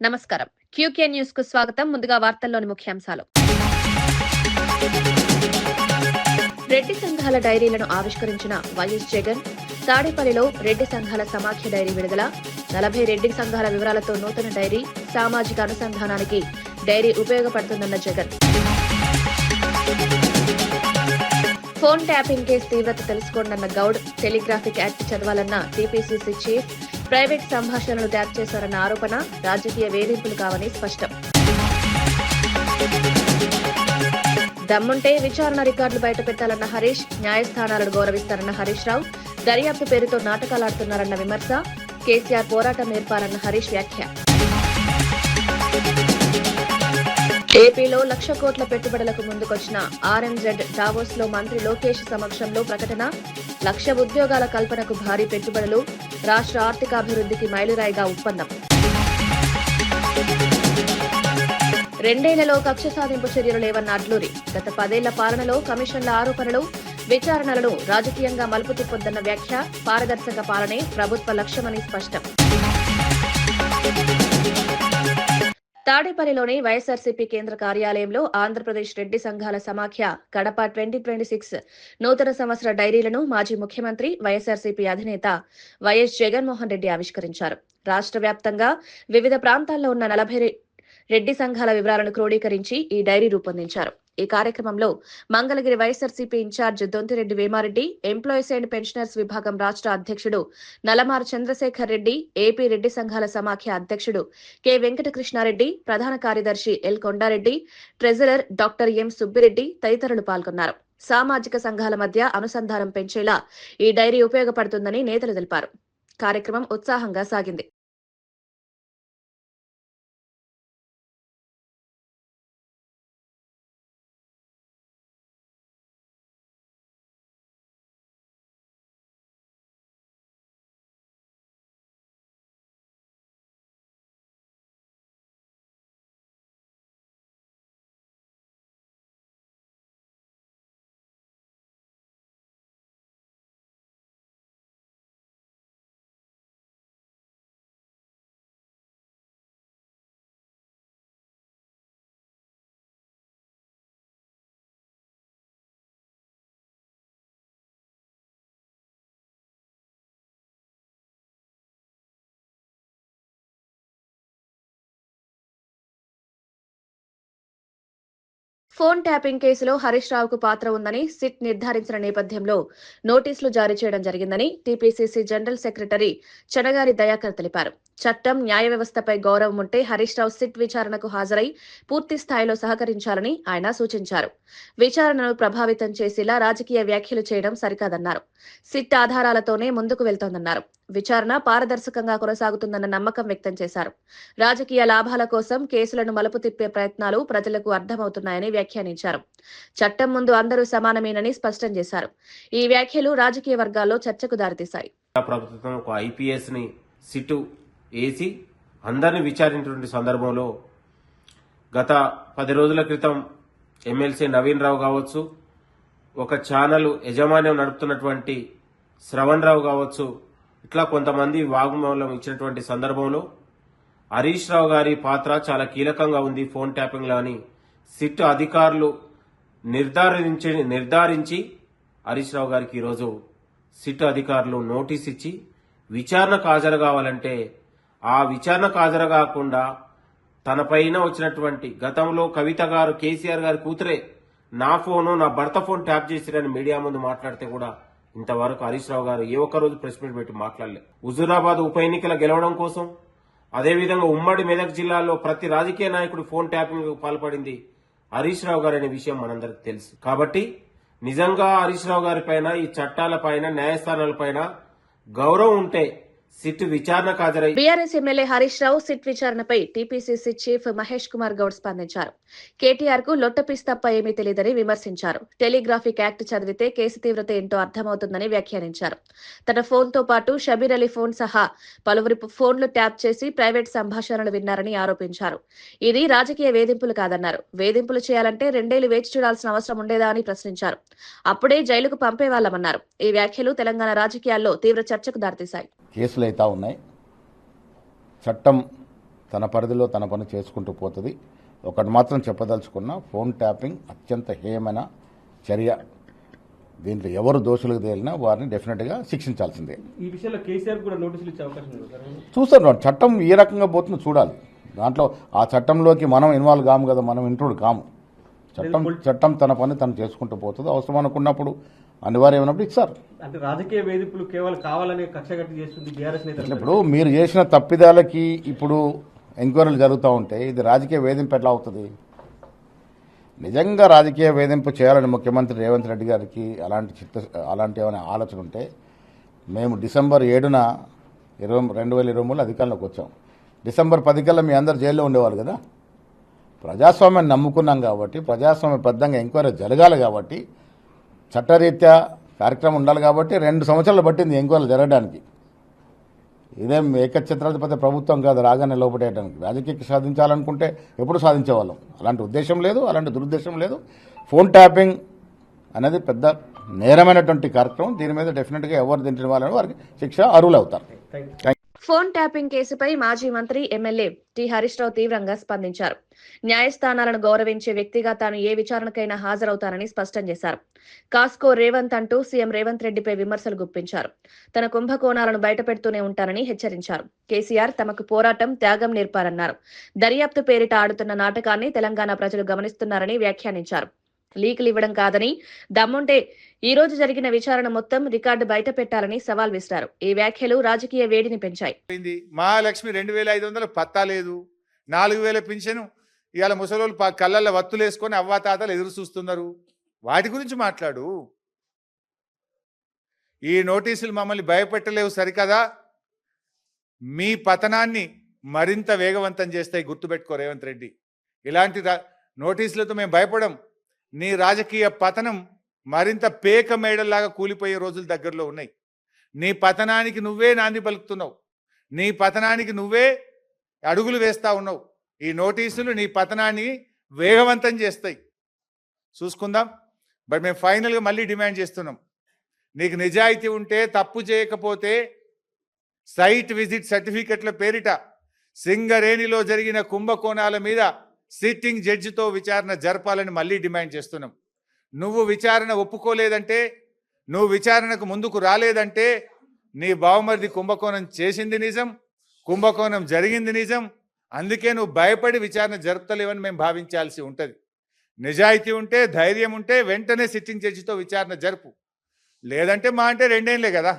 నమస్కారం. QK news కు స్వాగతం. ముందుగా వార్తల్లోని ముఖ్యాంశాలు. రెడ్డి సంఘాల డైరీలను ఆవిష్కరించిన వైఎస్ జగన్. తాడేపల్లిలో రెడ్డి సంఘాల సమాఖ్య డైరీ విడుదల. 40 రెడ్డి సంఘాల వివరాలతో నూతన డైరీ. సామాజిక అనుసంధానానికి డైరీ ఉపయోగపడుతుందన్న జగన్. ఫోన్ ట్యాపింగ్ కేసు తీవ్రత తెలుసుకోండన్న గౌడ్. టెలిగ్రాఫిక్ యాక్ట్ చదవాలన్న టీపీసీసీ చీఫ్. ప్రైవేట్ సంభాషణలు ట్యాప్ చేశారన్న ఆరోపణ రాజకీయ వేధింపులు కావని స్పష్టం. దమ్ముంటే విచారణ రికార్డులు బయటపెట్టాలన్న హరీష్. న్యాయస్థానాలను గౌరవిస్తారన్న హరీష్ రావు. దర్యాప్తు పేరుతో నాటకాలాడుతున్నారన్న విమర్శ. కేసీఆర్ పోరాటం నేర్పారన్న హరీష్ వ్యాఖ్య. ఏపీలో 1,00,000 కోట్ల పెట్టుబడులకు ముందుకొచ్చిన ఆర్ఎంజెడ్ డావోస్ లో మంత్రి లోకేష్ సమక్షంలో ప్రకటన. 1,00,000 ఉద్యోగాల కల్పనకు భారీ పెట్టుబడులు. రాష్ట్ర ఆర్థికాభివృద్ధికి మైలురాయిగా ఒప్పందం. 2 ఏళ్లలో కక్ష సాధింపు చర్యలు లేవన్న అడ్లూరి. గత 10 ఏళ్ల పాలనలో కమిషన్ల ఆరోపణలు, విచారణలను రాజకీయంగా మలుపు తిప్పొద్దన్న వ్యాఖ్య. పారదర్శక పాలనే ప్రభుత్వ లక్ష్యమని స్పష్టం. తాడేపల్లిలోని వైఎస్ఆర్సీపీ కేంద్ర కార్యాలయంలో ఆంధ్రప్రదేశ్ రెడ్డి సంఘాల సమాఖ్య కడప 2026 నూతన సంవత్సర డైరీలను మాజీ ముఖ్యమంత్రి వైఎస్ఆర్సీపీ అధినేత వైఎస్ జగన్మోహన్ రెడ్డి ఆవిష్కరించారు. రాష్ట్ర వ్యాప్తంగా వివిధ ప్రాంతాల్లో ఉన్న 40 రెడ్డి సంఘాల వివరాలను క్రోడీకరించి ఈ డైరీ రూపొందించారు. ఈ కార్యక్రమంలో Mangalagiri YSRCP in charge Dontireddy Vemareddy, employees and pensioners విభాగం రాష్ట్ర అధ్యక్షుడు నలమారు చంద్రశేఖర్ రెడ్డి, ఏపీ రెడ్డి సంఘాల సమాఖ్య అధ్యక్షుడు కె వెంకటకృష్ణారెడ్డి, ప్రధాన కార్యదర్శి L Kondareddy, treasurer doctor M Subbireddy తదితరులు పాల్గొన్నారు. సామాజిక సంఘాల మధ్య అనుసంధానం పెంచేలా ఈ డైరీ ఉపయోగపడుతుందని నేతలు తెలిపారు. కార్యక్రమం ఉత్సాహంగా సాగింది. ఫోన్ ట్యాపింగ్ కేసులో హరీష్ రావుకు పాత్ర ఉందని సిట్ నిర్ధారించిన నేపథ్యంలో నోటీసులు జారీ చేయడం జరిగిందని టీపీసీసీ జనరల్ సెక్రటరీ చనగారి దయాకర్ తెలిపారు. చట్టం, న్యాయ వ్యవస్థపై గౌరవం ఉంటే హరీష్ రావు సిట్ విచారణకు హాజరై పూర్తి స్థాయిలో సహకరించాలని ఆయన సూచించారు. విచారణను ప్రభావితం చేసేలా రాజకీయ వ్యాఖ్యలు చేయడం సరికాదన్నారు. సిట్ ఆధారాలతోనే ముందుకు వెళ్తోందన్నారు. విచారణ పారదర్శకంగా కొనసాగుతుందన్న నమ్మకం వ్యక్తం చేశారు. రాజకీయ లాభాల కోసం కేసులను మలుపు తిప్పే ప్రయత్నాలు ప్రజలకు అర్థమవుతున్నాయని వ్యాఖ్యానించారు. చట్టం ముందు అందరూ సమానమేనని స్పష్టం చేశారు. ఈ వ్యాఖ్యలు రాజకీయ వర్గాల్లో చర్చకు దారితీశాయి. ప్రభుత్వం ఒక ఐపీఎస్ ని సిట్టు వేసి అందరిని విచారించినటువంటి సందర్భంలో గత 10 రోజుల క్రితం ఎమ్మెల్సీ నవీన్ రావు కావచ్చు, ఒక ఛానల్ యజమాన్యం నడుపుతున్నటువంటి శ్రవణ్ రావు కావచ్చు, ఇట్లా కొంతమంది వాగ్మూలం ఇచ్చినటువంటి సందర్భంలో హరీష్ రావు గారి పాత్ర చాలా కీలకంగా ఉంది ఫోన్ ట్యాపింగ్ లో అని సిట్ అధికారులు నిర్ధారించి హరీష్ రావు గారికి ఈరోజు సిట్ అధికారులు నోటీస్ ఇచ్చి విచారణకు హాజరు కావాలంటే ఆ విచారణకు హాజరు కాకుండా తన పైన వచ్చినటువంటి గతంలో కవిత గారు కేసీఆర్ గారి కూతురే నా భర్త ఫోన్ ట్యాప్ చేసిరని మీడియా ముందు మాట్లాడితే కూడా ఇంతవరకు హరీష్ రావు గారు ఏ ఒక్కరోజు ప్రెస్ మీట్ పెట్టి మాట్లాడలేదు. హుజూరాబాద్ ఉప ఎన్నికల గెలవడం కోసం, అదేవిధంగా ఉమ్మడి మెదక్ జిల్లాలో ప్రతి రాజకీయ నాయకుడు ఫోన్ ట్యాపింగ్ పాల్పడింది హరీష్ రావు గారు అనే విషయం మనందరికి తెలుసు. కాబట్టి నిజంగా హరీష్ రావు గారి పైన, ఈ చట్టాల పైన, న్యాయస్థానాల పైన గౌరవం ఉంటే సిట్ విచారణకు హాజరై BRS MLA Harish Rao SIT విచారణపై టీపీసీసీ చీఫ్ మహేష్ కుమార్ గౌడ్ స్పందించారు. కేటీఆర్ కు లొట్టపీస్ తప్ప ఏమీ తెలియదని విమర్శించారు. టెలిగ్రాఫిక్ యాక్ట్ చదివితే కేసు తీవ్రత ఏంటో అర్థమవుతుందని వ్యాఖ్యానించారు. తన ఫోన్ తో పాటు షబీర్ అలీ ఫోన్ సహా పలువురి ఫోన్లు ట్యాప్ చేసి ప్రైవేట్ సంభాషణలు విన్నారని ఆరోపించారు. ఇది రాజకీయ వేధింపులు కాదన్నారు. వేధింపులు చేయాలంటే 2 ఏళ్లు వేచి చూడాల్సిన అవసరం ఉండేదా అని ప్రశ్నించారు. అప్పుడే జైలుకు పంపేవాళ్లమన్నారు. ఈ వ్యాఖ్యలు తెలంగాణ రాజకీయాల్లో తీవ్ర చర్చకు దారితీశాయి. కేసులు అయితే ఉన్నాయి. చట్టం తన పరిధిలో తన పని చేసుకుంటూ పోతుంది. ఒకటి మాత్రం చెప్పదలుచుకున్నా, ఫోన్ ట్యాపింగ్ అత్యంత హేయమైన చర్య. దీంట్లో ఎవరు దోషులకు తేలినా వారిని డెఫినెట్గా శిక్షించాల్సిందే. ఈ విషయంలో కేసీఆర్ కూడా నోటీసులు ఇచ్చే అవకాశం ఉంది సార్. చూస్తారు, చట్టం ఏ రకంగా పోతుందో చూడాలి. దాంట్లో ఆ చట్టంలోకి మనం ఇన్వాల్వ్ కాము కదా, మనం ఇంట్రూడ్ కాము. చట్టం తన పని తను చేసుకుంటూ పోతుంది. అవసరం అనుకున్నప్పుడు అనివార్యమైనప్పుడు ఇస్తారు. అంటే రాజకీయ వేధింపులు కేవలం కావాలనే కక్షగట్టి చేస్తుంది బీఆర్ఎస్ నేతలు. ఇప్పుడు మీరు చేసిన తప్పిదాలకి ఇప్పుడు ఎంక్వైరీలు జరుగుతూ ఉంటే ఇది రాజకీయ వేధింపు ఎట్లా అవుతుంది? నిజంగా రాజకీయ వేధింపు చేయాలని ముఖ్యమంత్రి రేవంత్ రెడ్డి గారికి అలాంటి ఏమైనా ఆలోచన ఉంటే మేము డిసెంబర్ 7న 2023 అధికారంలోకి వచ్చాం. డిసెంబర్ 10 కల్లా మీ అందరు జైల్లో ఉండేవాళ్ళు కదా. ప్రజాస్వామ్యాన్ని నమ్ముకున్నాం కాబట్టి, ప్రజాస్వామ్యబద్ధంగా ఎంక్వైరీ జరగాలి కాబట్టి, చట్టరీత్యా కార్యక్రమం ఉండాలి కాబట్టి 2 సంవత్సరాలు పట్టింది ఎంక్వైరీలు జరగడానికి. ఇదేం ఏకఛత్రాధిపతి ప్రభుత్వం కాదు రాగానే లోపడేయడానికి. రాజకీయ సాధించాలనుకుంటే ఎప్పుడు సాధించేవాళ్ళం. అలాంటి ఉద్దేశం లేదు, అలాంటి దురుద్దేశం లేదు. ఫోన్ ట్యాపింగ్ అనేది పెద్ద నేరమైనటువంటి కార్యక్రమం. దీని మీద డెఫినెట్గా ఎవరు తింటున్న వాళ్ళని వారికి శిక్ష అర్హులు అవుతారు. ఫోన్ ట్యాపింగ్ కేసుపై మాజీ మంత్రి ఎమ్మెల్యే టి హరీష్ రావు తీవ్రంగా స్పందించారు. న్యాయస్థానాలను గౌరవించే వ్యక్తిగా తాను ఏ విచారణకైనా హాజరవుతానని స్పష్టం చేశారు. కాస్కో రేవంత్ అంటూ సీఎం రేవంత్ రెడ్డిపై విమర్శలు గుప్పించారు. తన కుంభకోణాలను బయటపెడుతూనే ఉంటానని హెచ్చరించారు. కేసీఆర్ తమకు పోరాటం, త్యాగం నేర్పారన్నారు. దర్యాప్తు పేరిట ఆడుతున్న నాటకాన్ని తెలంగాణ ప్రజలు గమనిస్తున్నారని వ్యాఖ్యానించారు. లీకులు ఇవ్వడం కాదని, దమ్ముంటే ఈ రోజు జరిగిన విచారణ మొత్తం రికార్డు బయట పెట్టాలని సవాల్ విసిరారు. ఈ వ్యాఖ్యలు రాజకీయ వేడిని పెంచాయి. మహాలక్ష్మి 2500 పత్తా లేదు, 4000 పింఛను. ఇవాళ ముసలోళ్ళు కళ్ళల్లో వత్తులు వేసుకొని అవ్వాతాతలు ఎదురు చూస్తున్నారు. వాటి గురించి మాట్లాడు. ఈ నోటీసులు మమ్మల్ని భయపెట్టలేవు సరికదా, మీ పతనాన్ని మరింత వేగవంతం చేస్తాయి. గుర్తుపెట్టుకో రేవంత్ రెడ్డి, ఇలాంటి నోటీసులతో మేము భయపడం. నీ రాజకీయ పతనం మరింత పేక మేడల్లాగా కూలిపోయే రోజులు దగ్గరలో ఉన్నాయి. నీ పతనానికి నువ్వే నాంది పలుకుతున్నావు. నీ పతనానికి నువ్వే అడుగులు వేస్తా ఉన్నావు. ఈ నోటీసులు నీ పతనాన్ని వేగవంతం చేస్తాయి. చూసుకుందాం. బట్ మేము ఫైనల్గా మళ్ళీ డిమాండ్ చేస్తున్నాం, నీకు నిజాయితీ ఉంటే, తప్పు చేయకపోతే సైట్ విజిట్ సర్టిఫికెట్ల పేరిట సింగరేణిలో జరిగిన కుంభకోణాల మీద సిట్టింగ్ జడ్జితో విచారణ జరపాలని మళ్ళీ డిమాండ్ చేస్తున్నాం. నువ్వు విచారణ ఒప్పుకోలేదంటే, నువ్వు విచారణకు ముందుకు రాలేదంటే, నీ బావమరిది కుంభకోణం చేసింది నిజం, కుంభకోణం జరిగింది నిజం. అందుకే నువ్వు భయపడి విచారణ జరుపుతలేవని మేము భావించాల్సి ఉంటుంది. నిజాయితీ ఉంటే, ధైర్యం ఉంటే వెంటనే సిట్టింగ్ జడ్జితో విచారణ జరుపు. లేదంటే మా అంటే 2 ఏళ్లే కదా,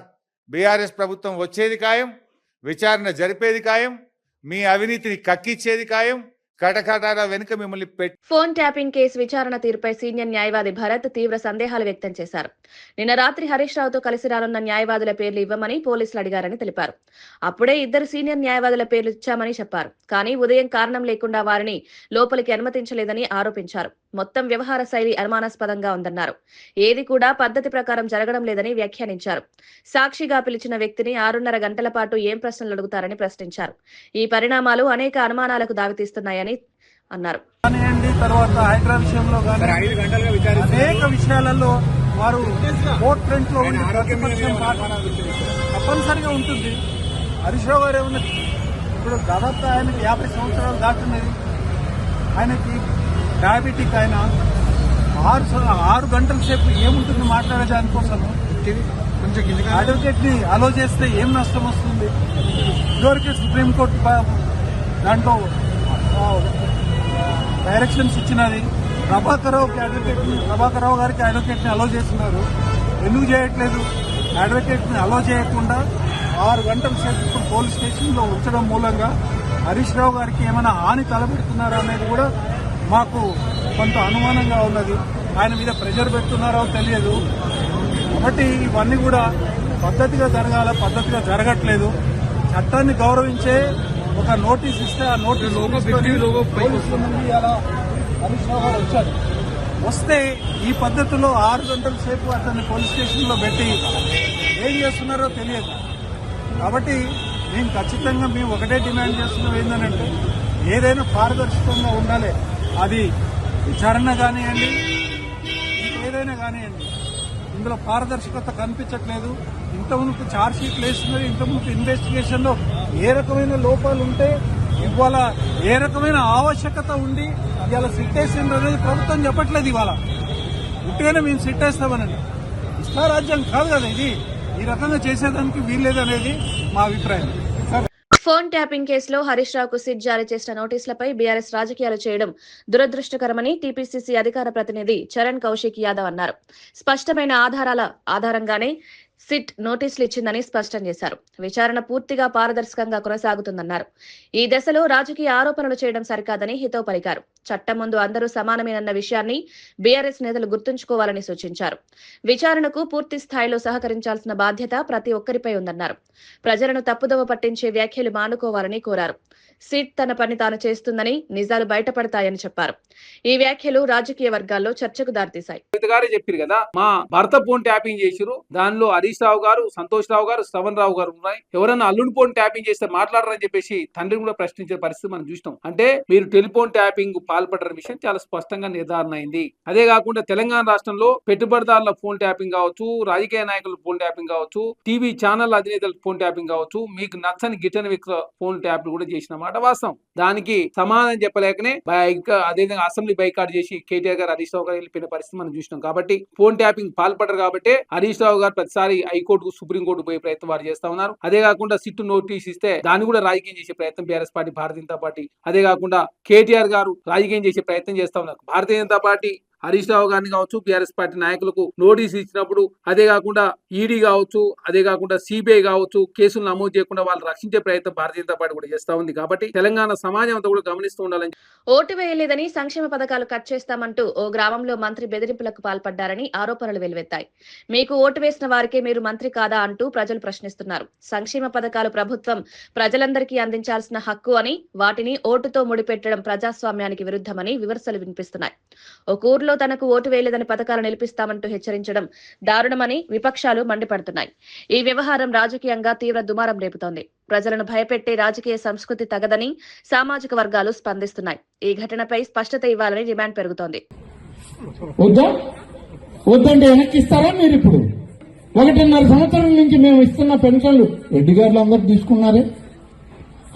బీఆర్ఎస్ ప్రభుత్వం వచ్చేది ఖాయం, విచారణ జరిపేది ఖాయం, మీ అవినీతిని కక్కిచ్చేది ఖాయం, కటకటాల వెనుక మిమ్మల్ని ఫోన్ ట్యాపింగ్ కేసు విచారణ తీరుపై సీనియర్ న్యాయవాది భరత్ తీవ్ర సందేహాలు వ్యక్తం చేశారు. నిన్న రాత్రి హరీష్ రావుతో కలిసి రానున్న న్యాయవాదుల పేర్లు ఇవ్వమని పోలీసులు అడిగారని తెలిపారు. అప్పుడే 2 సీనియర్ న్యాయవాదుల పేర్లు ఇచ్చామని చెప్పారు. కానీ ఉదయం కారణం లేకుండా వారిని లోపలికి అనుమతించలేదని ఆరోపించారు. మొత్తం వ్యవహార శైలి అనుమానాస్పదంగా ఉందన్నారు. ఏది కూడా పద్ధతి ప్రకారం జరగడం లేదని వ్యాఖ్యానించారు. సాక్షిగా పిలిచిన వ్యక్తిని 6:30 గంటల పాటు ఏం ప్రశ్నలు అడుగుతారని ప్రశ్నించారు. ఈ పరిణామాలు అనేక అనుమానాలకు దారితీస్తున్నాయని అన్నారు. తర్వాత హైడ్రా విషయంలో అనేక విషయాలలో వారు కోర్ట్ ఫ్రంట్ లో తప్పనిసరిగా ఉంటుంది. హరీష్ రావు గారు ఏమన్నా ఇప్పుడు దాదాపు ఆయనకి 50 సంవత్సరాలు దాటున్నది. ఆయనకి డయాబెటిక్. ఆయన 6 గంటల సేపు ఏముంటుంది మాట్లాడే దానికోసము. అడ్వకేట్ ని అలో చేస్తే ఏం నష్టం వస్తుంది? ఇదివరకే సుప్రీంకోర్టు దాంట్లో డైరెక్షన్స్ ఇచ్చినది. ప్రభాకర్ రావు గారికి అడ్వకేట్ ని అలో చేస్తున్నారు. ఎందుకు చేయట్లేదు? అడ్వకేట్ ని అలో చేయకుండా 6 గంటల సేపు ఇప్పుడు పోలీస్ స్టేషన్ లో ఉంచడం మూలంగా హరీష్ రావు గారికి ఏమైనా హాని తలపెడుతున్నారా అనేది కూడా మాకు కొంత అనుమానంగా ఉన్నది. ఆయన మీద ప్రెషర్ పెడుతున్నారో తెలియదు. కాబట్టి ఇవన్నీ కూడా పద్ధతిగా జరగాల, పద్ధతిగా జరగట్లేదు. చట్టాన్ని గౌరవించే ఒక నోటీస్ ఇస్తే ఆ నోటీస్ పోలీసుల నుండి అలా హరీష్ రావు గారు వచ్చారు. వస్తే ఈ పద్ధతిలో 6 గంటల సేపు అతన్ని పోలీస్ స్టేషన్ లో పెట్టి ఏం చేస్తున్నారో తెలియదు. కాబట్టి మేము ఖచ్చితంగా ఒకటే డిమాండ్ చేస్తున్నాం ఏంటంటే, ఏదైనా పారదర్శకంగా ఉండాలి. అది విచారణ కానివ్వండి, ఏదైనా కానివ్వండి, ఇందులో పారదర్శకత కనిపించట్లేదు. ఇంతకుముందు ఛార్జ్ షీట్లు వేస్తున్నారు. ఇంతకుముందు ఇన్వెస్టిగేషన్ లో ఏ రకమైన లోపాలు ఉంటే ఇవాళ ఏ రకమైన ఆవశ్యకత ఉండి ఇవాళ సిట్ వేసిండ్రు అనేది ప్రభుత్వం చెప్పట్లేదు. ఇవాళ ఉట్టిగానే మేము సిట్ వేస్తామనండి. ఇష్టారాజ్యం కాదు కదా ఇది. ఈ రకంగా చేసేదానికి వీల్లేదనేది మా అభిప్రాయం. ఫోన్ ట్యాపింగ్ కేసులో హరీష్ రావుకు సిట్ జారీ చేసిన నోటీసులపై బీఆర్ఎస్ రాజకీయాలు చేయడం దురదృష్టకరమని టీపీసీసీ అధికార ప్రతినిధి చరణ్ కౌశిక్ యాదవ్ అన్నారు. స్పష్టమైన ఆధారాల ఆధారంగానే సిట్ నోటీసులు ఇచ్చిందని స్పష్టం చేశారు. విచారణ పూర్తిగా పారదర్శకంగా కొనసాగుతుందన్నారు. ఈ దశలో రాజకీయ ఆరోపణలు చేయడం సరికాదని హితవు పలికారు. చట్టం ముందు అందరూ సమానమేనన్న విషయాన్ని బీఆర్ఎస్ నేతలు గుర్తుంచుకోవాలని సూచించారు. విచారణకు పూర్తి స్థాయిలో సహకరించాల్సిన బాధ్యత ప్రతి ఒక్కరిపై ఉందన్నారు. ప్రజలను తప్పుదోవ పట్టించే వ్యాఖ్యలు మానుకోవాలని కోరారు. సిట్ తన పని తాను చేస్తుందని, నిజాలు బయటపడతాయని చెప్పారు. ఈ వ్యాఖ్యలు రాజకీయ వర్గాల్లో చర్చకు దారితీశాయి. చెప్పారు కదా, మా భర్త ఫోన్ ట్యాపింగ్ చేసిరు, దానిలో హరీష్ రావు గారు, సంతోష్ రావు గారు, శ్రవణ్ రావు గారు ఉన్నాయి. ఎవరైనా అల్లుని ఫోన్ ట్యాపింగ్ చేస్తే మాట్లాడరని చెప్పేసి తండ్రిని కూడా ప్రశ్నించే పరిస్థితి మనం చూసినాం. అంటే మీరు టెలిఫోన్ ట్యాపింగ్ పాల్పడ్డ విషయం చాలా స్పష్టంగా నిర్ధారణ అయింది. అదే కాకుండా తెలంగాణ రాష్ట్రంలో పెట్టుబడిదారుల ఫోన్ ట్యాపింగ్ కావచ్చు, రాజకీయ నాయకుల ఫోన్ ట్యాపింగ్ కావచ్చు, టీవీ ఛానల్ అధినేతల ఫోన్ ట్యాపింగ్ కావచ్చు, మీకు నచ్చని గిట్టని వ్యక్తుల ఫోన్ ట్యాపింగ్ కూడా చేసిన వాస్తవం. దానికి సమాధానం చెప్పలేకనే అదేవిధంగా అసెంబ్లీ బైకాట్ చేసి కేటీఆర్ గారు, హరీష్ రావు గారు వెళ్ళిపోయిన పరిస్థితి మనం చూసినాం. కాబట్టి ఫోన్ ట్యాపింగ్ పాల్పడ్డారు కాబట్టి హరీష్ రావు గారు ప్రతిసారి హైకోర్టుకు, సుప్రీంకోర్టు పోయే ప్రయత్నం వారు చేస్తా ఉన్నారు. అదే కాకుండా సిట్ నోటీస్ ఇస్తే దాన్ని కూడా రాజకీయం చేసే ప్రయత్నం BRS party, Bharatiya Janata party, అదే కాకుండా కేటీఆర్ గారు రాజకీయం చేసే ప్రయత్నం చేస్తా ఉన్నారు. భారతీయ జనతా పార్టీ హరీష్ రావు గారిని కావచ్చు, బీఆర్ఎస్ పార్టీ నాయకులకు నోటీస్ ఇచ్చినప్పుడు అదే కాకుండా ఈడీ కావచ్చు, అదే కాకుండా సిబిఐ కావచ్చు, కేసులు నమోదు చేయకుండా వాళ్ళు రక్షించే ప్రయత్నం భారతీయ జనతా పార్టీ కూడా చేస్తా ఉంది. కాబట్టి తెలంగాణ సమాజం అంతా కూడా గమనిస్తూ ఉండాలని. ఓటు వేయలేదని సంక్షేమ పథకాలు కట్ చేస్తామంటూ ఓ గ్రామంలో మంత్రి బెదిరింపులకు పాల్పడ్డారని ఆరోపణలు వెలువెత్తాయి. మీకు ఓటు వేసిన వారికే మీరు మంత్రి కాదా అంటూ ప్రజలు ప్రశ్నిస్తున్నారు. సంక్షేమ పథకాలు ప్రభుత్వం ప్రజలందరికీ అందించాల్సిన హక్కు అని, వాటిని ఓటుతో ముడిపెట్టడం ప్రజాస్వామ్యానికి విరుద్ధమని విమర్శలు వినిపిస్తున్నాయి. ఒక ఊర్లో తనకు ఓటు వేయలేదని పథకాలు నిలిపిస్తామంటూ హెచ్చరించడం దారుణమని విపక్షాలు మండిపడుతున్నాయి. ఈ వ్యవహారం రాజకీయంగా తీవ్ర దుమారం రేపుతోంది. ప్రజలను భయపెట్టే రాజకీయ సంస్కృతి తగదని సామాజిక వర్గాలు స్పందిస్తున్నాయి. ఈ ఘటనపై స్పష్టత ఇవ్వాలని డిమాండ్ పెరుగుతోంది. వద్దంటే వెనక్కి ఇస్తారా మీరు? ఇప్పుడు 1.5 సంవత్సరం నుంచి మేము ఇస్తున్న పెన్షన్లు రెడ్డి గారులు అందరూ తీసుకున్నారే,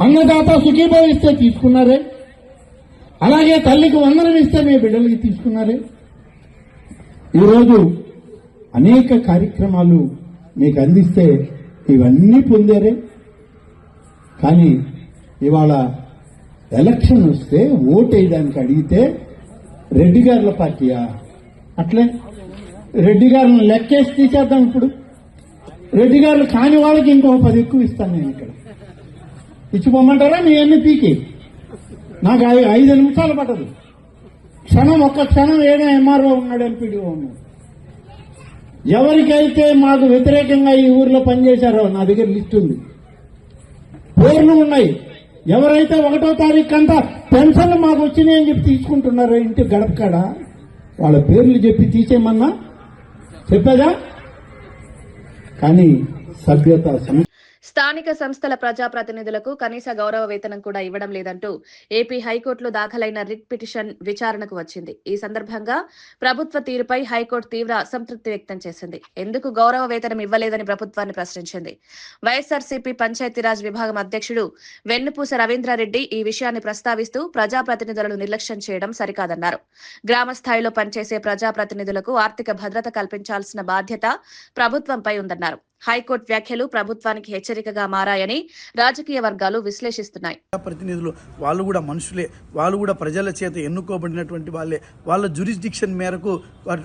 అన్నదాత సుఖీభావ ఇస్తే తీసుకున్నారే, అలాగే తల్లికి వందనం ఇస్తే మీ బిడ్డలకి తీసుకున్నారే. ఈరోజు అనేక కార్యక్రమాలు మీకు అందిస్తే ఇవన్నీ పొందారే. కానీ ఇవాళ ఎలక్షన్ వస్తే ఓటు వేయడానికి అడిగితే రెడ్డి గారుల పార్టీయా? అట్లే రెడ్డి గారులను లెక్కేసి తీసేద్దాం. ఇప్పుడు రెడ్డి గారులు కాని వాళ్ళకి ఇంకో 10 ఎక్కువ ఇస్తాను నేను. ఇక్కడ ఇచ్చిపోమంటారా? మీ అన్ని పీకి నాకు 5 నిమిషాలు పట్టదు. ఒక్క క్షణం ఏదో ఎంఆర్ఓ ఉన్నాడు, ఎంపీడీఓ ఉన్నాడు. ఎవరికైతే మాకు వ్యతిరేకంగా ఈ ఊర్లో పనిచేశారో నా దగ్గర లిస్ట్ ఉంది, పేర్లు ఉన్నాయి. ఎవరైతే 1వ తారీఖు అంతా పెన్షన్లు మాకు వచ్చినాయి అని చెప్పి తీసుకుంటున్నారో ఇంటి గడపకాడ వాళ్ళ పేర్లు చెప్పి తీసేయమన్నా చెప్పేదా? కానీ సభ్యత స్థానిక సంస్థల ప్రజాప్రతినిధులకు కనీస గౌరవ వేతనం కూడా ఇవ్వడం లేదంటూ ఏపీ హైకోర్టులో దాఖలైన రిట్ పిటిషన్ విచారణకు వచ్చింది. ఈ సందర్భంగా ప్రభుత్వ తీరుపై హైకోర్టు తీవ్ర అసంతృప్తి వ్యక్తం చేసింది. ఎందుకు గౌరవ వేతనం ఇవ్వలేదని ప్రభుత్వాన్ని ప్రశ్నించింది. వైఎస్ఆర్సీపీ పంచాయతీరాజ్ విభాగం అధ్యక్షుడు వెన్నుపూస రవీంద్రారెడ్డి ఈ విషయాన్ని ప్రస్తావిస్తూ ప్రజాప్రతినిధులను నిర్లక్ష్యం చేయడం సరికాదన్నారు. గ్రామ స్థాయిలో పనిచేసే ప్రజాప్రతినిధులకు ఆర్థిక భద్రత కల్పించాల్సిన బాధ్యత ప్రభుత్వంపై ఉందన్నారు. హైకోర్టు వ్యాఖ్యలు ప్రభుత్వానికి హెచ్చరికగా మారాయని రాజకీయ వర్గాలు విశ్లేషిస్తున్నాయి. ప్రతినిధులు వాళ్ళు కూడా మనుషులే, వాళ్ళు కూడా ప్రజల చేత ఎన్నుకోబడినటువంటి వాళ్ళే. వాళ్ళ జ్యూరిస్డిక్షన్ మేరకు,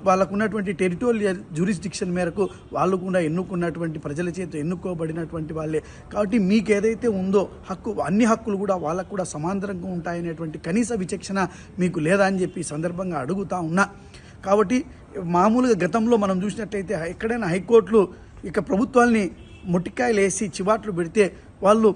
వాళ్ళకున్నటువంటి టెరిటోరియల్ జ్యూరిస్డిక్షన్ మేరకు వాళ్ళు కూడా ఎన్నుకున్నటువంటి ప్రజల చేత ఎన్నుకోబడినటువంటి వాళ్ళే. కాబట్టి మీకు ఏదైతే ఉందో హక్కు, అన్ని హక్కులు కూడా వాళ్ళకు కూడా సమాంతరంగా ఉంటాయనేటువంటి కనీస విచక్షణ మీకు లేదా అని చెప్పి సందర్భంగా అడుగుతా ఉన్నా. కాబట్టి మామూలుగా గతంలో మనం చూసినట్లయితే ఎక్కడైనా హైకోర్టులు ఇక ప్రభుత్వాల్ని మొట్టికాయలు వేసి చివాట్లు పెడితే వాళ్ళు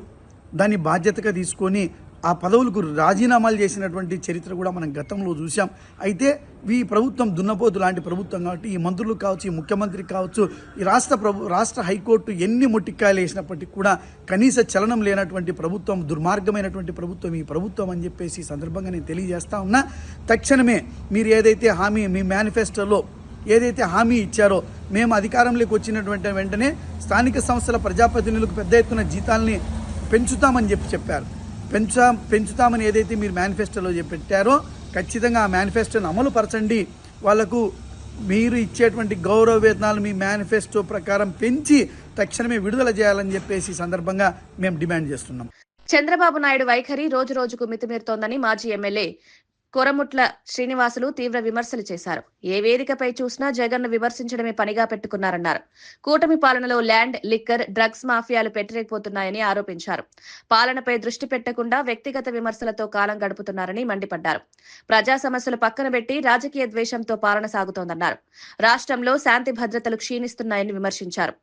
దాన్ని బాధ్యతగా తీసుకొని ఆ పదవులకు రాజీనామాలు చేసినటువంటి చరిత్ర కూడా మనం గతంలో చూసాం. అయితే ఈ ప్రభుత్వం దున్నపోతు లాంటి ప్రభుత్వం కాబట్టి ఈ మంత్రులు కావచ్చు, ఈ ముఖ్యమంత్రి కావచ్చు, ఈ రాష్ట్ర హైకోర్టు ఎన్ని మొట్టికాయలు వేసినప్పటికీ కూడా కనీస చలనం లేనటువంటి ప్రభుత్వం, దుర్మార్గమైనటువంటి ప్రభుత్వం ఈ ప్రభుత్వం అని చెప్పేసి ఈ సందర్భంగా నేను తెలియజేస్తా ఉన్నా. తక్షణమే మీరు ఏదైతే హామీ, మీ మేనిఫెస్టోలో ఏదైతే హామీ ఇచ్చారో, మేము అధికారంలోకి వచ్చినటువంటి వెంటనే స్థానిక సంస్థల ప్రజాప్రతినిధులకు పెద్ద ఎత్తున జీతాలని పెంచుతామని చెప్పారు. పెంచుతామని ఏదైతే మీరు మేనిఫెస్టోలో పెట్టారో ఖచ్చితంగా ఆ మేనిఫెస్టోను అమలు పరచండి. వాళ్లకు మీరు ఇచ్చేటువంటి గౌరవ వేతనాలు మీ మేనిఫెస్టో ప్రకారం పెంచి తక్షణమే విడుదల చేయాలని చెప్పేసి ఈ సందర్భంగా మేము డిమాండ్ చేస్తున్నాం. చంద్రబాబు నాయుడు వైఖరి రోజు రోజుకు మితిమీరుతోందని మాజీ ఎమ్మెల్యే కొరముట్ల శ్రీనివాసులు తీవ్ర విమర్శలు చేశారు. ఏ వేదికపై చూసినా జగన్ను విమర్శించడమే పనిగా పెట్టుకున్నారన్నారు. కూటమి పాలనలో ల్యాండ్, లిక్కర్, డ్రగ్స్ మాఫియాలు పెట్టిరేగిపోతున్నాయని ఆరోపించారు. పాలనపై దృష్టి పెట్టకుండా వ్యక్తిగత విమర్శలతో కాలం గడుపుతున్నారని మండిపడ్డారు. ప్రజా సమస్యలు పక్కన పెట్టి రాజకీయ ద్వేషంతో పాలన సాగుతోందన్నారు. రాష్ట్రంలో శాంతి భద్రతలు క్షీణిస్తున్నాయని విమర్శించారు.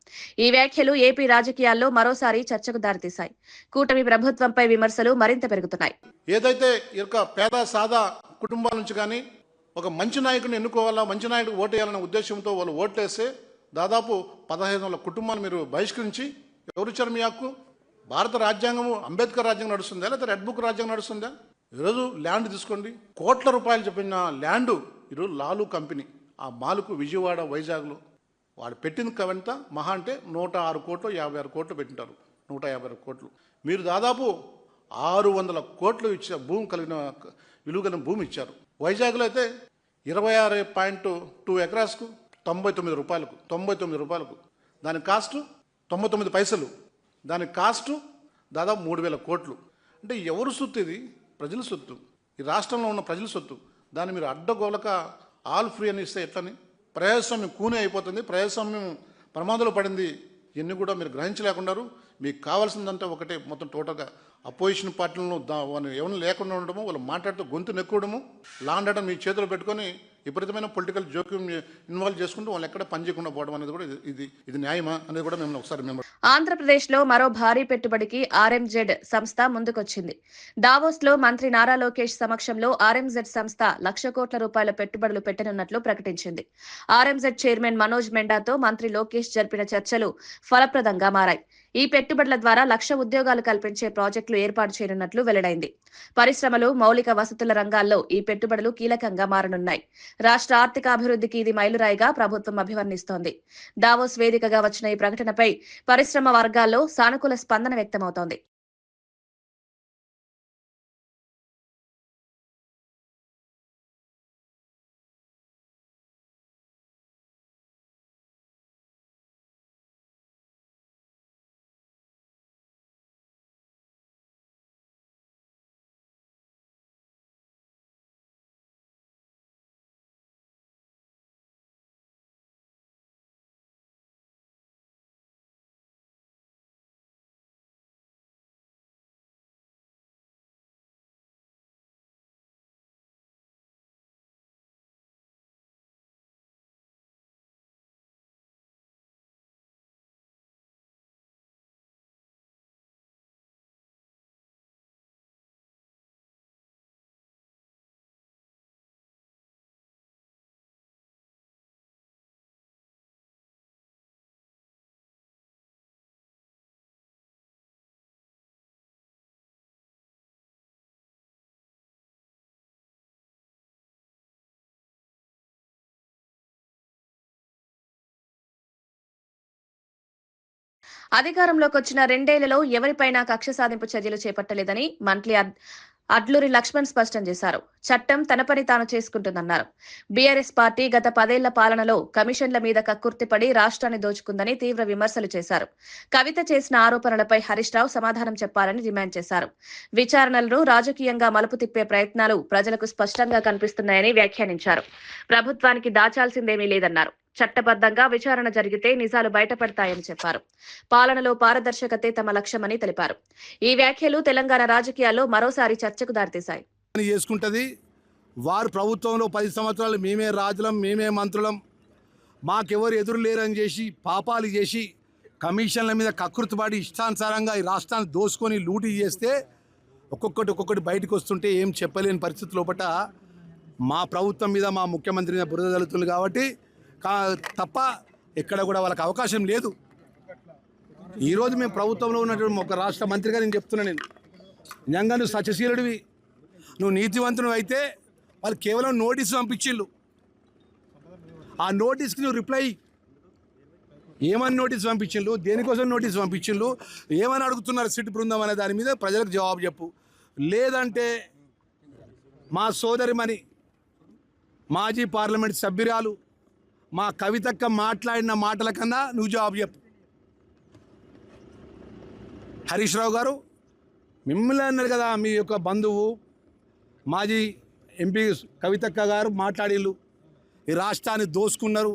ఈ వ్యాఖ్యలు ఏపీ రాజకీయాల్లో మరోసారి చర్చకు దారితీశాయి. కూటమి ప్రభుత్వంపై విమర్శలు మరింత పెరుగుతున్నాయి. ఏదైతే పేద సాదా కుటుంబాల నుంచి కానీ ఒక మంచి నాయకుడిని ఎన్నుకోవాలా, మంచి నాయకుడికి ఓటేయాలనే ఉద్దేశంతో వాళ్ళు ఓట్లేస్తే దాదాపు 1500 కుటుంబాలు మీరు బహిష్కరించి ఎవరిచ్చారు మీ హక్కు? భారత రాజ్యాంగము అంబేద్కర్ రాజ్యాంగం నడుస్తుందా, లేకపోతే రెడ్ బుక్ రాజ్యాంగం నడుస్తుందా? ఈరోజు ల్యాండ్ తీసుకోండి, కోట్ల రూపాయలు చెప్పిన ల్యాండ్ ఈరోజు లాలు కంపెనీ ఆ మాలుకు విజయవాడ, వైజాగ్లో వాడు పెట్టింది కవంత మహా అంటే 106 కోట్లు 56 కోట్లు పెట్టింటారు. 156 కోట్లు. మీరు దాదాపు 600 కోట్లు ఇచ్చిన భూమి కలిగిన విలువ కలిగిన భూమి ఇచ్చారు. వైజాగ్లో అయితే 26.2 ఎకరాస్కు 99 రూపాయలకు దాని కాస్ట్ 99 పైసలు, దాని కాస్ట్ దాదాపు 3000 కోట్లు. అంటే ఎవరు సొత్తు? ఇది ప్రజల సొత్తు, ఈ రాష్ట్రంలో ఉన్న ప్రజల సొత్తు. దాన్ని మీరు అడ్డగోలక ఆల్ ఫ్రీ అని ఇస్తే ఎట్లని? ప్రజాస్వామ్యం కూనే అయిపోతుంది, ప్రజాస్వామ్యం ప్రమాదంలో పడింది. ఇవన్నీ కూడా మీరు గ్రహించలేకున్నారు. మీకు కావాల్సిందంటే ఒకటే, మొత్తం టోటల్గా అపోజిషన్ పార్టీలను ఎవరిని లేకుండా ఉండడము, వాళ్ళు మాట్లాడుతూ గొంతు నెక్కడము, లాండ్ ఆర్డర్ మీ చేతిలో పెట్టుకొని విపరీతమైన పొలిటికల్ జోక్యం ఇన్వాల్వ్ చేసుకుంటూ వాళ్ళు ఎక్కడ పని చేయకుండా పోవడం అనేది కూడా ఇది న్యాయమా అనేది కూడా మేము ఒకసారి మేము. ఆంధ్రప్రదేశ్లో మరో భారీ పెట్టుబడికి RMZ సంస్థ ముందుకొచ్చింది. దావోస్లో మంత్రి నారా లోకేష్ సమక్షంలో RMZ సంస్థ 1,00,00,000 కోట్ల రూపాయల పెట్టుబడులు పెట్టనున్నట్లు ప్రకటించింది. RMZ చైర్మన్ మనోజ్ మెండాతో మంత్రి లోకేష్ జరిపిన చర్చలు ఫలప్రదంగా మారాయి. ఈ పెట్టుబడుల ద్వారా 1,00,000 ఉద్యోగాలు కల్పించే ప్రాజెక్టులు ఏర్పాటు చేయనున్నట్లు వెల్లడైంది. పరిశ్రమలు, మౌలిక వసతుల రంగాల్లో ఈ పెట్టుబడులు కీలకంగా మారనున్నాయి. రాష్ట్ర ఆర్థిక అభివృద్ధికి ఇది మైలురాయిగా ప్రభుత్వం అభివర్ణిస్తోంది. దావోస్ వేదికగా వచ్చిన ఈ ప్రకటనపై పరిశ్రమ వర్గాల్లో సానుకూల స్పందన వ్యక్తమవుతోంది. అధికారంలోకి వచ్చిన 2 ఏళ్లలో ఎవరిపైనా కక్ష సాధింపు చర్యలు చేపట్టలేదని మంత్రి అడ్లూరి లక్ష్మణ్ స్పష్టం చేశారు. చట్టం తన పని తాను చేసుకుంటుందన్నారు. బీఆర్ఎస్ పార్టీ గత 10 ఏళ్ల పాలనలో కమిషన్ల మీద కక్కుర్తిపడి రాష్ట్రాన్ని దోచుకుందని తీవ్ర విమర్శలు చేశారు. కవిత చేసిన ఆరోపణలపై హరీష్ రావు సమాధానం చెప్పాలని డిమాండ్ చేశారు. విచారణలను రాజకీయంగా మలుపు తిప్పే ప్రయత్నాలు ప్రజలకు స్పష్టంగా కనిపిస్తున్నాయని వ్యాఖ్యానించారు. ప్రభుత్వానికి దాచాల్సిందేమీ లేదన్నారు. చట్టబద్ధంగా విచారణ జరిగితే నిజాలు బయటపడతాయని చెప్పారు. పాలనలో పారదర్శకతే తమ లక్ష్యమని తెలిపారు. ఈ వ్యాఖ్యలు తెలంగాణ రాజకీయాల్లో మరోసారి చర్చకు దారితీశాయి. చేసుకుంటది వారు ప్రభుత్వంలో 10 సంవత్సరాలు మేమే రాజులం, మేమే మంత్రులం, మాకెవరు ఎదురు లేరని చేసి పాపాలు చేసి కమిషన్ల మీద కకృతిపడి ఇష్టానుసారంగా ఈ రాష్ట్రాన్ని దోసుకొని లూటీ చేస్తే ఒక్కొక్కటి బయటకు వస్తుంటే ఏం చెప్పలేని పరిస్థితి లోపల మా ప్రభుత్వం మీద మా ముఖ్యమంత్రి మీద బురద జల్లుతుంది కాబట్టి తప్ప ఎక్కడ కూడా వాళ్ళకి అవకాశం లేదు. ఈరోజు మేము ప్రభుత్వంలో ఉన్నటువంటి ఒక రాష్ట్ర మంత్రిగా నేను చెప్తున్నా, నేను నిజంగా నువ్వు సత్యశీలుడివి, నువ్వు నీతివంతుడు అయితే వాళ్ళు కేవలం నోటీసు పంపించిళ్ళు. ఆ నోటీస్కి నువ్వు రిప్లై ఏమని నోటీసు పంపించిళ్ళు, దేనికోసం నోటీసు పంపించిళ్ళు, ఏమని అడుగుతున్నారు సిట్ బృందం అనే దాని మీద ప్రజలకు జవాబు చెప్పు. లేదంటే మా సోదరిమణి మాజీ పార్లమెంట్ సభ్యురాలు మా కవితక్క మాట్లాడిన మాటల కన్నా నువ్వు జవాబు చెప్పు. హరీష్ రావు గారు మిమ్మల్ని అన్నారు కదా, మీ యొక్క బంధువు మాజీ ఎంపీ కవితక్క గారు మాట్లాడిళ్ళు, ఈ రాష్ట్రాన్ని దోసుకున్నారు,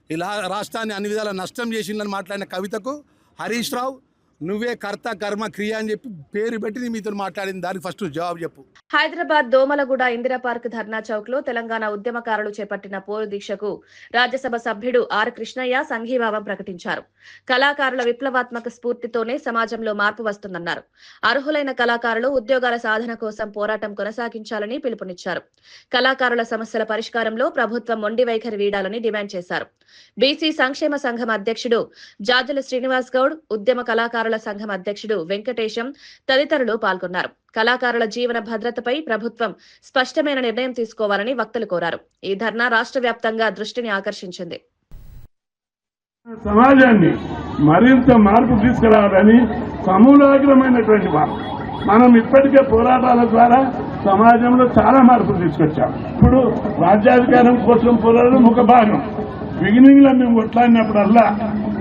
ఈ రాష్ట్రాన్ని అన్ని విధాల నష్టం చేసిందని మాట్లాడిన కవితకు హరీష్ రావు నువ్వే కర్త కర్మ క్రియ అని చెప్పి పేరు పెట్టి మీతో మాట్లాడింది, దానికి ఫస్ట్ జవాబు చెప్పు. హైదరాబాద్ దోమలగూడ ఇందిరా పార్క్ ధర్నా చౌక్ లో తెలంగాణ ఉద్యమకారులు చేపట్టిన పోరు దీక్షకు రాజ్యసభ సభ్యుడు ఆర్ కృష్ణయ్య సంఘీభావం ప్రకటించారు. కళాకారుల విప్లవాత్మక స్ఫూర్తితోనే సమాజంలో మార్పు వస్తుందన్నారు. అర్హులైన కళాకారులు ఉద్యోగాల సాధన కోసం పోరాటం కొనసాగించాలని పిలుపునిచ్చారు. కళాకారుల సమస్యల పరిష్కారంలో ప్రభుత్వం మొండి వైఖరి వీడాలని డిమాండ్ చేశారు. బీసీ సంక్షేమ సంఘం అధ్యక్షుడు జాజుల శ్రీనివాస్ గౌడ్, ఉద్యమ కళాకారుల సంఘం అధ్యక్షుడు వెంకటేశం తదితరులు పాల్గొన్నారు. కళాకారుల జీవన భద్రతపై ప్రభుత్వం స్పష్టమైన నిర్ణయం తీసుకోవాలని వక్తలు కోరారు. ఈ ధర్నా రాష్ట్ర వ్యాప్తంగా దృష్టిని ఆకర్షించింది. సమాజాన్ని మరింత మార్పు తీసుకురావాలని సమూలాగ్రమైనటువంటి మనం ఇప్పటికే పోరాటాల ద్వారా సమాజంలో చాలా మార్పులు తీసుకొచ్చాం. ఇప్పుడు రాజ్యాధికారం కోసం పోరాడడం ఒక భాగం. బిగినింగ్ లో మేము కొట్లాడినప్పుడల్లా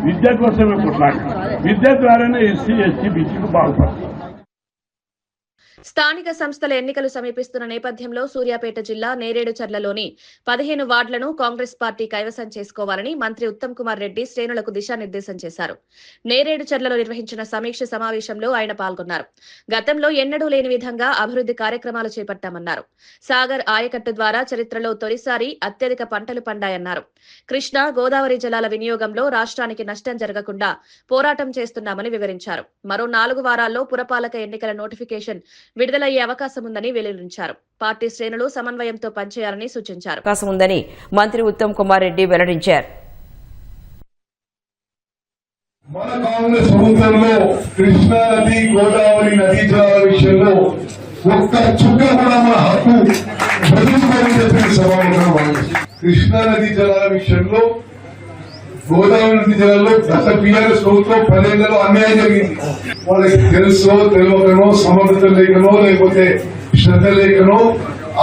విద్య కోసమే కొట్లాడాం. విద్య ద్వారానే ఎస్సీ ఎస్టీ బీసీలు బాగుపడతాం. స్థానిక సంస్థల ఎన్నికలు సమీపిస్తున్న నేపథ్యంలో సూర్యాపేట జిల్లా నేరేడుచర్లలోని 15 వార్డులను కాంగ్రెస్ పార్టీ కైవసం చేసుకోవాలని మంత్రి ఉత్తమ్ కుమార్ రెడ్డి శ్రేణులకు దిశానిర్దేశం చేశారు. నేరేడుచర్లలో నిర్వహించిన సమీక్ష సమావేశంలో ఆయన పాల్గొన్నారు. గతంలో ఎన్నడూ లేని విధంగా అభివృద్ధి కార్యక్రమాలు చేపట్టామన్నారు. సాగర్ ఆయకట్టు ద్వారా చరిత్రలో తొలిసారి అత్యధిక పంటలు పండాయన్నారు. కృష్ణా గోదావరి జలాల వినియోగంలో రాష్ట్రానికి నష్టం జరగకుండా పోరాటం చేస్తున్నామని వివరించారు. మరో 4 వారాల్లో పురపాలక ఎన్నికల నోటిఫికేషన్ విడుదలయ్యే అవకాశం ఉందని వెల్లడించారు. పార్టీ శ్రేణులు సమన్వయంతో పనిచేయాలని సూచించారు. అవకాశం ఉందని మంత్రి ఉత్తమ్ కుమార్ రెడ్డి వెల్లడించారు. మన కాంగ్రెస్ ప్రభుత్వంలో కృష్ణా నది గోదావరి నదీ జలాల విషయంలో ఒక్క చుక్క కూడా మన హక్కు బదులుకోని చెప్పిన సమావేశం. కృష్ణా నదీ జలాల విషయంలో గోదావరి నది జలాల్లో గత టీఆర్ఎస్ ప్రభుత్వం 10 ఏళ్లలో అన్యాయం జరిగింది. వాళ్ళకి తెలుసో తెలియకనో సమర్థత లేకనో లేకపోతే శ్రద్ధ లేకనో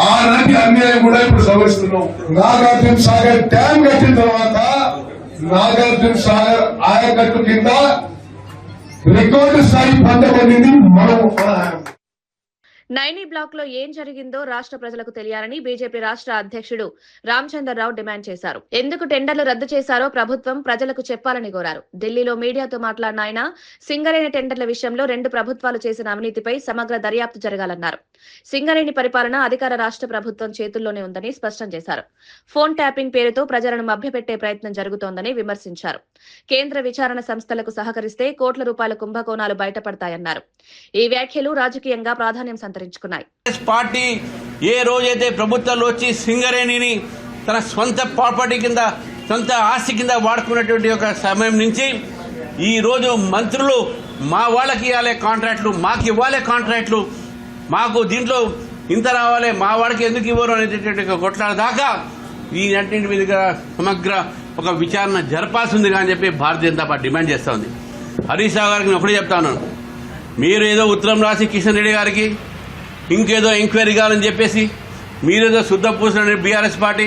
ఆ నది అన్యాయం కూడా ఇప్పుడు సమస్యస్తున్నాం. నాగార్జున సాగర్ డ్యాం కట్టిన తర్వాత నాగార్జున సాగర్ ఆయకట్టు కింద రికార్డు స్థాయి పంట పండింది. మనం నైనీ బ్లాక్ లో ఏం జరిగిందో రాష్ట్ర ప్రజలకు తెలియాలని బీజేపీ రాష్ట్ర అధ్యక్షుడు రామచంద్రరావు డిమాండ్ చేశారు. ఎందుకు టెండర్లు రద్దు చేశారో ప్రభుత్వం ప్రజలకు చెప్పాలని కోరారు. ఢిల్లీలో మీడియాతో మాట్లాడిన ఆయన సింగరేణి టెండర్ల విషయంలో 2 ప్రభుత్వాలు చేసిన అవినీతిపై సమగ్ర దర్యాప్తు జరగాలన్నారు. సింగరేణి పరిపాలన అధికార రాష్ట్ర ప్రభుత్వం చేతుల్లోనే ఉందని స్పష్టం చేశారు. ఫోన్ ట్యాపింగ్ పేరుతో ప్రజలను మభ్యపెట్టే ప్రయత్నం జరుగుతోందని విమర్శించారు. కేంద్ర విచారణ సంస్థలకు సహకరిస్తే కోట్ల రూపాయల కుంభకోణాలు బయటపడతాయన్నారు. ఈ వ్యాఖ్యలు రాజకీయంగా ప్రాధాన్యం సంతరించుకున్నాయి. పార్టీ ఏ రోజైతే ప్రభుత్వాలు వచ్చి సింగరేణిని తన సొంత ప్రాపర్టీ కింద సొంత ఆస్తి కింద వాడుకున్నటువంటి ఒక సమయం నుంచి ఈ రోజు మంత్రులు మా వాళ్ళకి ఇవ్వాలి కాంట్రాక్టులు, మాకు ఇవ్వాలి కాంట్రాక్టులు, మాకు దీంట్లో ఇంత రావాలి, మా వాడికి ఎందుకు ఇవ్వరు అనేటటువంటి కొట్లాడ దాకా ఈ అన్నింటి మీదుగా సమగ్ర ఒక విచారణ జరపాల్సింది అని చెప్పి భారతీయ జనతా పార్టీ డిమాండ్ చేస్తూ ఉంది. హరీష్ రావు గారికి నేను ఒకటే చెప్తాను, మీరు ఏదో ఉత్తరం రాసి కిషన్ రెడ్డి గారికి ఇంకేదో ఎంక్వైరీ కావాలని చెప్పేసి మీరేదో శుద్ధ పూసిన బీఆర్ఎస్ పార్టీ,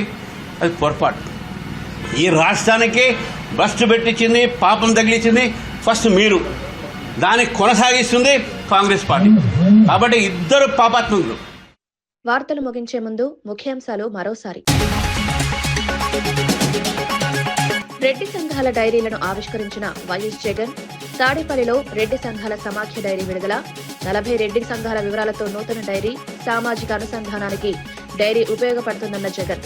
అది పొరపాటు. ఈ రాష్ట్రానికి బస్టు పెట్టించింది, పాపం తగిలించింది ఫస్ట్ మీరు, దాన్ని కొనసాగిస్తుంది కాంగ్రెస్ పార్టీ. కాబట్టి ఇద్దరు పాపాత్ములు. వార్తలు ముగించే ముందు ముఖ్యాంశాలు మరోసారి. రెడ్డి సంఘాల డైరీలను ఆవిష్కరించిన వైఎస్ జగన్. తాడేపల్లిలో రెడ్డి సంఘాల సమాఖ్య డైరీ విడుదల. 40 రెడ్డి సంఘాల వివరాలతో నూతన డైరీ. సామాజిక అనుసంధానానికి డైరీ ఉపయోగపడుతుందన్న జగన్.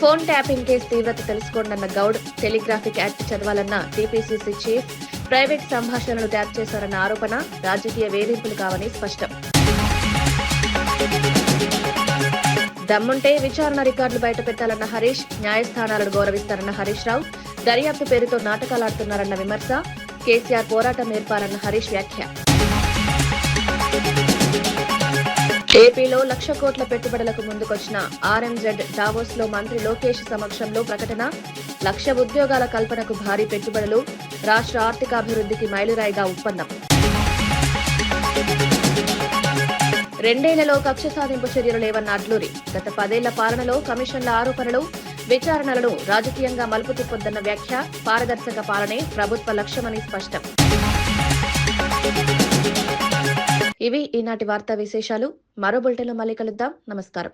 ఫోన్ ట్యాపింగ్ కేసు తీవ్రత తెలుసుకోండన్న గౌడ్. టెలిగ్రాఫిక్ యాక్ట్ చదవాలన్న టీపీసీసీ చీఫ్. ప్రైవేట్ సంభాషణలు ట్యాప్ చేశారన్న ఆరోపణ రాజకీయ వేధింపులు కావని స్పష్టం. దమ్ముంటే విచారణ రికార్డులు బయటపెట్టాలన్న హరీష్. న్యాయస్థానాలను గౌరవిస్తారన్న హరీష్ రావు. దర్యాప్తు పేరుతో నాటకాలాడుతున్నారన్న విమర్శ. కేసీఆర్ పోరాటం నేర్పారన్న హరీష్ వ్యాఖ్య. ఏపీలో 1,00,000 కోట్ల పెట్టుబడులకు ముందుకొచ్చిన ఆర్ఎంజెడ్ డావోస్ లో మంత్రి లోకేష్ సమక్షంలో ప్రకటన. 1,00,000 ఉద్యోగాల కల్పనకు భారీ పెట్టుబడులు. రాష్ట్ర ఆర్థికాభివృద్ధికి మైలురాయిగా ఒప్పందం. రెండేళ్లలో కక్ష సాధింపు చర్యలు లేవన్న అడ్లూరి. గత 10 ఏళ్ల పాలనలో కమిషన్ల ఆరోపణలు, విచారణలను రాజకీయంగా మలుపు తిప్పొద్దన్న వ్యాఖ్య. పారదర్శక పాలనే ప్రభుత్వ లక్ష్యమని స్పష్టం. ఇవి ఈనాటి వార్తా విశేషాలు. మరో బులెటిన్లో మళ్ళీ కలుద్దాం. నమస్కారం.